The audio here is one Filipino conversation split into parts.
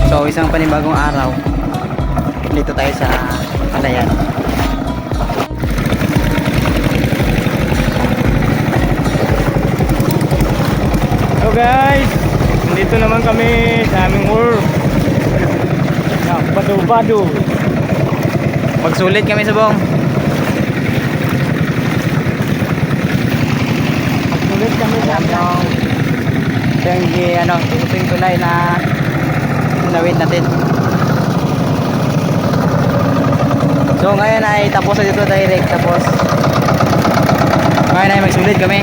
So isang panibagong araw. Dito tayo sa Palayan. Hello guys, dito naman kami sa aming work. Bado-bado. Magsulit kami sa buong. Magsulit kami sa aming Yung yung tulay na nawit natin. So ngayon ay tapos na dito direct. Tapos ngayon ay magsulit kami.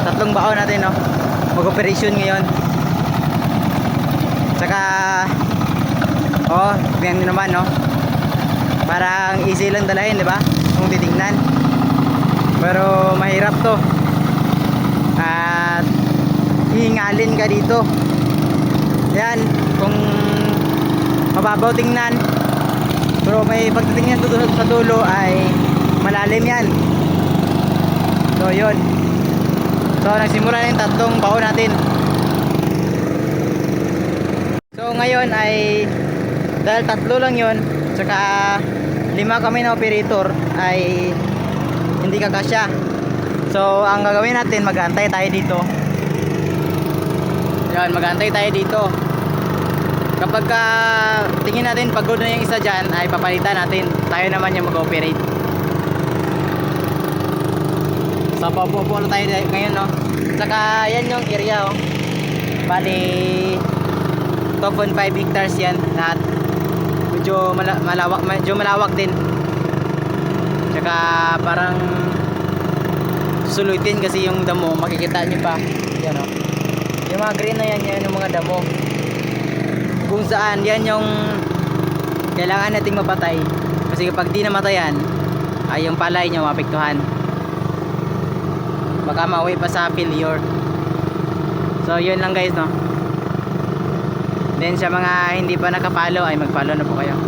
Tatlong baon natin, no? Mag-operation ngayon. Saka ganyan din naman, no? Parang easy lang dalahin, di ba? Kung titingnan. Pero mahirap to. At hihingalin ka dito. Yan, kung mababaw tingnan. Pero may pagtitingnan sa dulo ay malalim yan. So yun. So nagsimula na yung tatlong baon natin. So ngayon ay dahil tatlo lang yun, saka 5 kami na operator, ay hindi kakasya. So ang gagawin natin, mag-aantay tayo dito. Yan, mag-aantay tayo dito. Kapag tingin natin pagod na yung isa dyan, ay papalitan natin. Tayo naman yung mag-operate. So papupo na tayo ngayon, no? Saka yan yung area, oh. Bali 2.5 hectares yan lahat. Medyo malawak din. Tsaka parang sulutin kasi yung damo, makikita nyo pa yan, oh. Yung mga green na yan, yan yung mga damo kung saan yan yung kailangan nating mapatay, kasi kapag di namatayan ay yung palay nyo mapektuhan, baka mauwi pa sa failure. So yun lang guys, no? Then sa mga hindi pa nakapalo ay mag-follow na po kayo.